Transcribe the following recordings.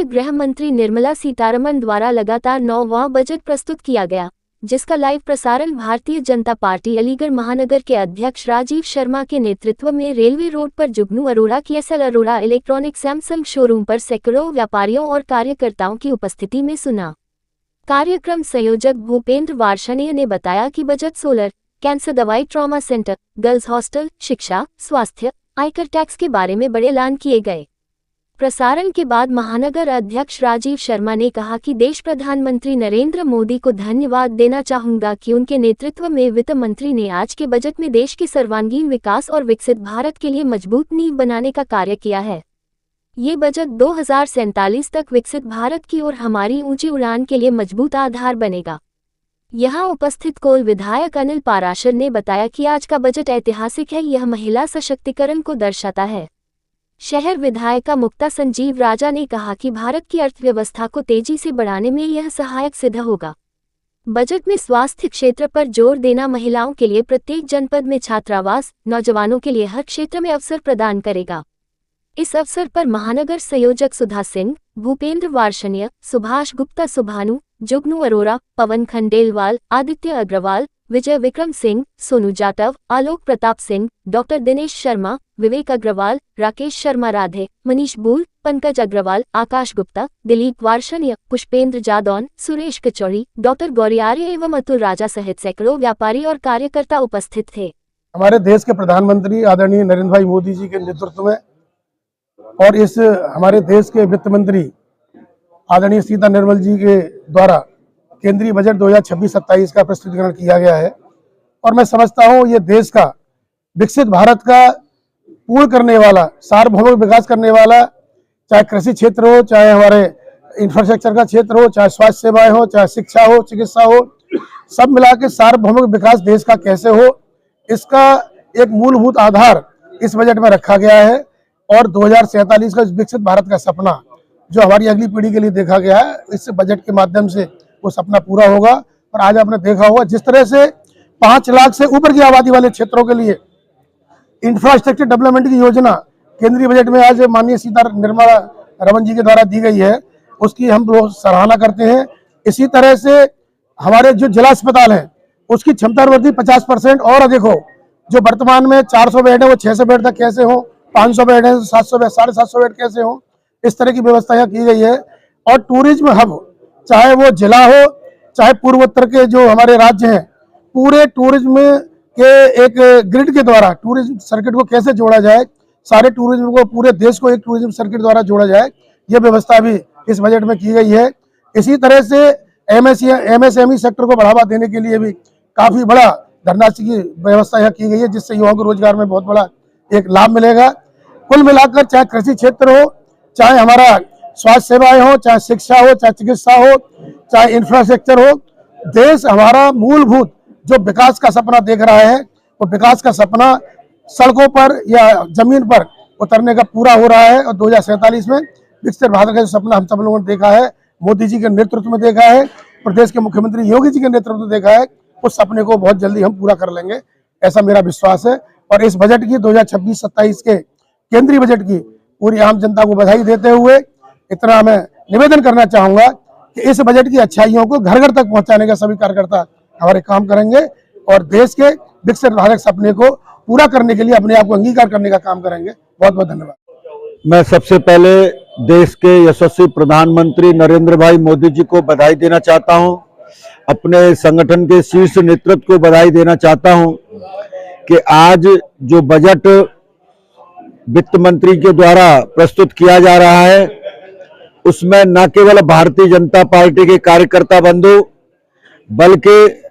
गृह मंत्री निर्मला सीतारमण द्वारा लगातार 9वां बजट प्रस्तुत किया गया, जिसका लाइव प्रसारण भारतीय जनता पार्टी अलीगढ़ महानगर के अध्यक्ष राजीव शर्मा के नेतृत्व में रेलवे रोड पर जुगनू Arora KSL Arora electronic Samsung showroom पर सैकड़ों व्यापारियों और कार्यकर्ताओं की उपस्थिति में सुना। कार्यक्रम संयोजक भूपेंद्र वार्षणीय ने बताया कि बजट सोलर, कैंसर दवाई, ट्रॉमा सेंटर, गर्ल्स हॉस्टल, शिक्षा, स्वास्थ्य, आयकर टैक्स के बारे में बड़े ऐलान किए गए। प्रसारण के बाद महानगर अध्यक्ष राजीव शर्मा ने कहा कि देश प्रधानमंत्री नरेंद्र मोदी को धन्यवाद देना चाहूंगा कि उनके नेतृत्व में वित्त मंत्री ने आज के बजट में देश के सर्वांगीण विकास और विकसित भारत के लिए मजबूत नींव बनाने का कार्य किया है। ये बजट 2047 तक विकसित भारत की ओर हमारी ऊंची उड़ान के लिए मजबूत आधार बनेगा। यहां उपस्थित कोल विधायक अनिल पाराशर ने बताया कि आज का बजट ऐतिहासिक है, यह महिला सशक्तिकरण को दर्शाता है। शहर विधायिका मुक्ता संजीव राजा ने कहा कि भारत की अर्थव्यवस्था को तेजी से बढ़ाने में यह सहायक सिद्ध होगा। बजट में स्वास्थ्य क्षेत्र पर जोर देना महिलाओं के लिए प्रत्येक जनपद में छात्रावास, नौजवानों के लिए हर क्षेत्र में अवसर प्रदान करेगा। इस अवसर पर महानगर संयोजक सुधा सिंह, भूपेंद्र वार्षणीय, सुभाष गुप्ता सुभानु, जुगनू अरोड़ा, पवन खंडेलवाल, आदित्य अग्रवाल, विजय विक्रम सिंह, सोनू जाटव, आलोक प्रताप सिंह, डॉक्टर दिनेश शर्मा, विवेक अग्रवाल, राकेश शर्मा राधे, मनीष बूल, पंकज अग्रवाल, आकाश गुप्ता, दिलीप वार्षणीय, पुष्पेंद्र जादौन, सुरेश कचौड़ी, डॉक्टर गौरी आर्य एवं अतुल राजा सहित सैकड़ों व्यापारी और कार्यकर्ता उपस्थित थे। हमारे देश के प्रधानमंत्री आदरणीय नरेंद्र भाई मोदी जी के नेतृत्व में और इस हमारे देश के वित्त मंत्री आदरणीय सीता निर्मल जी के द्वारा केंद्रीय बजट 2026-27 का प्रस्तुतिकरण किया गया है और मैं समझता हूँ ये देश का विकसित भारत का पूर्ण करने वाला, सार्वभौमिक विकास करने वाला, चाहे कृषि क्षेत्र हो, चाहे हमारे इंफ्रास्ट्रक्चर का क्षेत्र हो, चाहे स्वास्थ्य सेवाएं हो, चाहे शिक्षा हो, चिकित्सा हो, सब मिला के सार्वभौमिक विकास देश का कैसे हो, इसका एक मूलभूत आधार इस बजट में रखा गया है। और 2047 का विकसित भारत का सपना जो हमारी अगली पीढ़ी के लिए देखा गया है, इस बजट के माध्यम से वो सपना पूरा होगा। और आज आपने देखा होगा जिस तरह से 5 लाख से ऊपर की आबादी वाले क्षेत्रों के लिए इंफ्रास्ट्रक्चर डेवलपमेंट की योजना केंद्रीय बजट में आज माननीय सीता निर्मला रमन जी के द्वारा दी गई है, उसकी हम लोग सराहना करते हैं। इसी तरह से हमारे जो जिला अस्पताल है उसकी क्षमता वृद्धि 50% और अधिक हो। जो वर्तमान में 400 बेड है वो 600 बेड तक कैसे हो, 500 बेड है 700 बेड, 750 बेड कैसे हो, इस तरह की व्यवस्था यहाँ की गई है। और टूरिज्म हब, चाहे वो जिला हो चाहे पूर्वोत्तर के जो हमारे राज्य हैं, पूरे टूरिज्म के एक ग्रिड के द्वारा टूरिज्म सर्किट को कैसे जोड़ा जाए, सारे टूरिज्म को, पूरे देश को एक टूरिज्म सर्किट द्वारा जोड़ा जाए, ये व्यवस्था भी इस बजट में की गई है। इसी तरह से MSME सेक्टर को बढ़ावा देने के लिए भी काफी बड़ा धनराशि की व्यवस्था यहाँ की गई है, जिससे युवाओं को रोजगार में बहुत बड़ा एक लाभ मिलेगा। कुल मिलाकर चाहे कृषि क्षेत्र हो, चाहे हमारा स्वास्थ्य सेवाएं हो, चाहे शिक्षा हो, चाहे चिकित्सा हो, चाहे इंफ्रास्ट्रक्चर हो, देश हमारा मूलभूत जो विकास का सपना देख रहा है वो विकास का सपना सड़कों पर या जमीन पर उतरने का पूरा हो रहा है। और 2047 में विकसित भारत का जो सपना हम सब लोगों ने देखा है, मोदी जी के नेतृत्व में देखा है, प्रदेश के मुख्यमंत्री योगी जी के नेतृत्व में देखा है, उस सपने को बहुत जल्दी हम पूरा कर लेंगे, ऐसा मेरा विश्वास है। और इस बजट की 2026-27 के केंद्रीय बजट की पूरी आम जनता को बधाई देते हुए इतना मैं निवेदन करना चाहूंगा कि इस बजट की अच्छाइयों को घर घर तक पहुंचाने का सभी कार्यकर्ता हमारे काम करेंगे और देश के विकसित भारत सपने को पूरा करने के लिए अपने आप को अंगीकार करने का काम करेंगे। बहुत बहुत धन्यवाद। मैं सबसे पहले देश के यशस्वी प्रधानमंत्री नरेंद्र भाई मोदी जी को बधाई देना चाहता हूं, अपने संगठन के शीर्ष नेतृत्व को बधाई देना चाहता हूं कि आज जो बजट वित्त मंत्री के द्वारा प्रस्तुत किया जा रहा है उसमें न केवल भारतीय जनता पार्टी के कार्यकर्ता बंधु बल्कि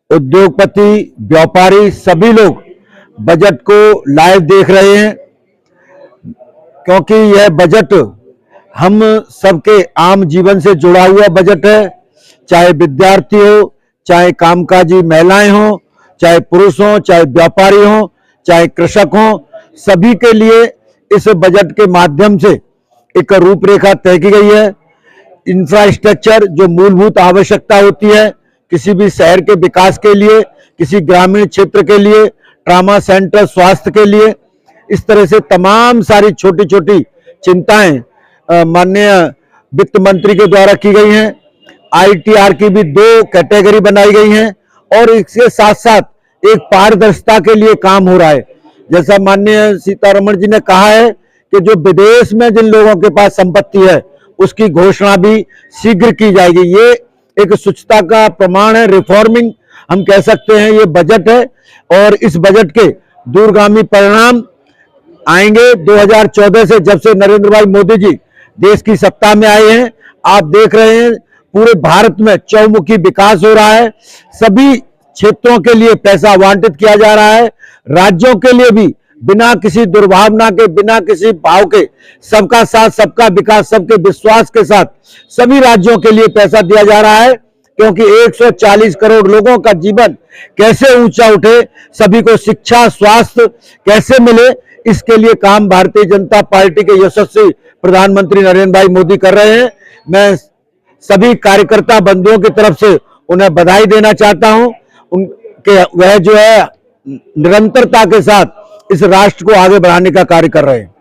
उद्योगपति, व्यापारी, सभी लोग बजट को लाइव देख रहे हैं, क्योंकि यह बजट हम सबके आम जीवन से जुड़ा हुआ बजट है। चाहे विद्यार्थी हो, चाहे कामकाजी महिलाएं हो, चाहे पुरुष हो, चाहे व्यापारी हो, चाहे कृषक हो, सभी के लिए इस बजट के माध्यम से एक रूपरेखा तय की गई है। इंफ्रास्ट्रक्चर जो मूलभूत आवश्यकता होती है किसी भी शहर के विकास के लिए, किसी ग्रामीण क्षेत्र के लिए, ट्रॉमा सेंटर, स्वास्थ्य के लिए, इस तरह से तमाम सारी छोटी छोटी चिंताएं माननीय वित्त मंत्री के द्वारा की गई हैं। ITR की भी 2 कैटेगरी बनाई गई हैं और इसके साथ साथ एक पारदर्शिता के लिए काम हो रहा है। जैसा माननीय सीतारमण जी ने कहा है कि जो विदेश में जिन लोगों के पास संपत्ति है उसकी घोषणा भी शीघ्र की जाएगी। ये एक स्वच्छता का प्रमाण है, रिफॉर्मिंग हम कह सकते हैं ये बजट है और इस बजट के दूरगामी परिणाम आएंगे। 2014 से जब से नरेंद्र भाई मोदी जी देश की सत्ता में आए हैं, आप देख रहे हैं पूरे भारत में चौमुखी विकास हो रहा है। सभी क्षेत्रों के लिए पैसा आवंटित किया जा रहा है, राज्यों के लिए भी बिना किसी दुर्भावना के, बिना किसी भाव के, सबका साथ सबका विकास, सबके विश्वास के साथ सभी राज्यों के लिए पैसा दिया जा रहा है, क्योंकि 140 करोड़ लोगों का जीवन कैसे ऊंचा उठे, सभी को शिक्षा, स्वास्थ्य कैसे मिले, इसके लिए काम भारतीय जनता पार्टी के यशस्वी प्रधानमंत्री नरेंद्र भाई मोदी कर रहे हैं। मैं सभी कार्यकर्ता बंधुओं की तरफ से उन्हें बधाई देना चाहता हूं, उनके वह जो है निरंतरता के साथ इस राष्ट्र को आगे बढ़ाने का कार्य कर रहे हैं।